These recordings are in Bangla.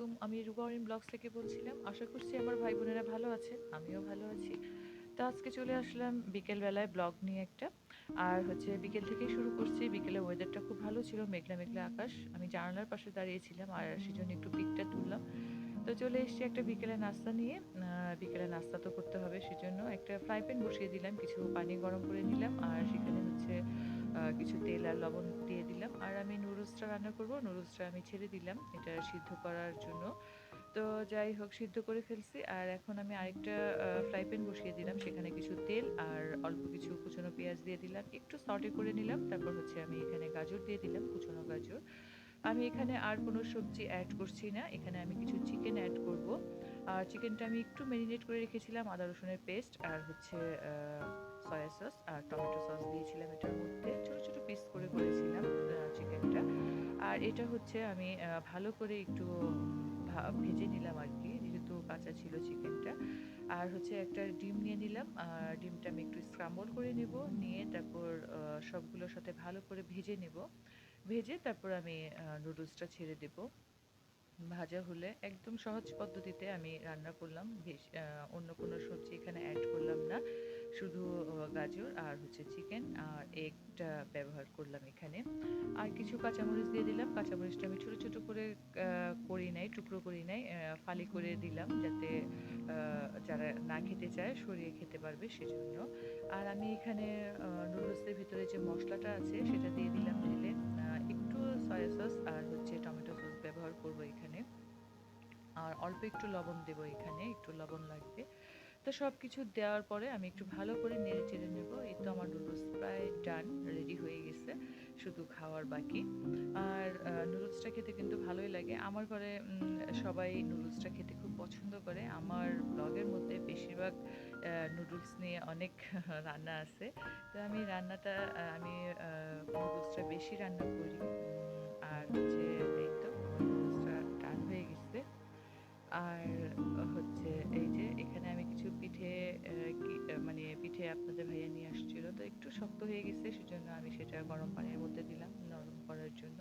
আলাইকুম, আমি রুবা অরিন ব্লগস থেকে বলছিলাম। আশা করছি আমার ভাই বোনেরা ভালো আছেন, আমিও ভালো আছি। তো আজকে চলে আসলাম বিকেলবেলায় ব্লগ নিয়ে একটা। আর বিকেল থেকেই শুরু করছি। বিকেলে ওয়েদারটা খুব ভালো ছিল, মেঘলা মেঘলা আকাশ। আমি জানালার পাশে দাঁড়িয়েছিলাম আর সেজন্য একটু পিকটা তুললাম। তো চলে এসেছি একটা বিকেলে নাস্তা নিয়ে। বিকেলে নাস্তা তো করতে হবে, সেজন্য একটা ফ্রাই প্যান বসিয়ে দিলাম, কিছু পানি গরম করে নিলাম আর সেখানে কিছু তেল আর লবণ দিয়ে দিলাম। আর আমি নুডলসটা রান্না করব, নুডলসটা আমি ছেড়ে দিলাম এটা সিদ্ধ করার জন্য। তো যাই হোক, সিদ্ধ করে ফেলছি। আর এখন আমি আরেকটা ফ্রাই প্যান বসিয়ে দিলাম, সেখানে কিছু তেল আর অল্প কিছু কুচনো পেঁয়াজ দিয়ে দিলাম, একটু সটে করে নিলাম। তারপর আমি এখানে গাজর দিয়ে দিলাম, কুচনো গাজর। আমি এখানে আর কোনো সবজি অ্যাড করছি না, এখানে আমি কিছু চিকেন অ্যাড করব। আর চিকেনটা আমি একটু ম্যারিনেট করে রেখেছিলাম, আদা রসুনের পেস্ট আর সয়া সস আর টমেটো সস দিয়েছিলাম এটার মধ্যে, ছোট ছোট পিস করে করেছিলাম চিকেনটা। আর এটা আমি ভালো করে একটু ভেজে নিলাম আর কি, যেহেতু কাঁচা ছিল চিকেনটা। আর একটা ডিম নিয়ে নিলাম, আর ডিমটা আমি একটু স্ক্রাম্বল করে নেব, নিয়ে তারপর সবগুলোর সাথে ভালো করে ভেজে নেব। ভেজে তারপর আমি নুডলসটা ছেড়ে দেব। ভাজা হলে একদম সহজ পদ্ধতিতে আমি রান্না করলাম, অন্য কোনো সবজি এখানে অ্যাড করলাম না, শুধু গাজর আর চিকেন আর এগটা ব্যবহার করলাম এখানে। আর কিছু কাঁচামরিচ দিয়ে দিলাম, কাঁচামরিচটা আমি ছোট ছোট করে করি নাই, টুকরো করি নাই, ফালি করে দিলাম, যাতে যারা না খেতে চায় সরিয়ে খেতে পারবে সেজন্য। আর আমি এখানে নুডলসের ভিতরে যে মশলাটা আছে সেটা দিয়ে দিলাম ঢেলে। একটু সয়া সস আর টমেটো সস ব্যবহার করব এখানে। আর অল্প একটু লবণ দেবো, এখানে একটু লবণ লাগবে। তো সব কিছু দেওয়ার পরে আমি একটু ভালো করে নেড়ে চেড়ে নেবো। এই তো আমার নুডলস প্রায় ডান, রেডি হয়ে গেছে, শুধু খাওয়ার বাকি। আর নুডলসটা খেতে কিন্তু ভালোই লাগে। আমার ঘরে সবাই নুডলসটা খেতে খুব পছন্দ করে। আমার ব্লগের মধ্যে বেশিরভাগ নুডলস নিয়ে অনেক রান্না আছে। তো আমি নুডলসটা বেশি রান্না করি। আর এই তো আমার নুডলসটা ডান হয়ে গেছে। আর এই যে এখানে আমি কিছু পিঠে মানে পিঠে আপনাদের ভাইয়া নিয়ে আসছিল, তো একটু শক্ত হয়ে গেছে, সেজন্য আমি সেটা গরম পানির মধ্যে দিলাম নরম করার জন্য।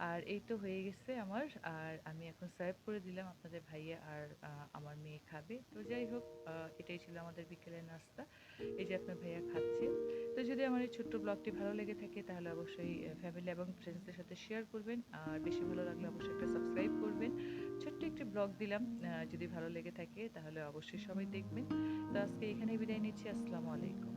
আর এই তো হয়ে গেছে আমার। আর আমি এখন সার্ভ করে দিলাম, আপনাদের ভাইয়া আর আমার মেয়ে খাবে। তো যাই হোক, এটাই ছিল আমাদের বিকেলের নাস্তা। এই যে আপনার ভাইয়া খাচ্ছে। তো যদি আমার এই ছোট্ট ব্লগটি ভালো লেগে থাকে তাহলে অবশ্যই ফ্যামিলি এবং ফ্রেন্ডসদের সাথে শেয়ার করবেন। আর বেশি ভালো লাগলে অবশ্যই একটা সাবস্ক্রাইব করবেন। ছোট্ট একটি ব্লগ দিলাম, যদি ভালো লেগে থাকে তাহলে অবশ্যই সবাই দেখবেন। তো আজকে এখানেই বিদায় নিচ্ছি। আসসালামু আলাইকুম।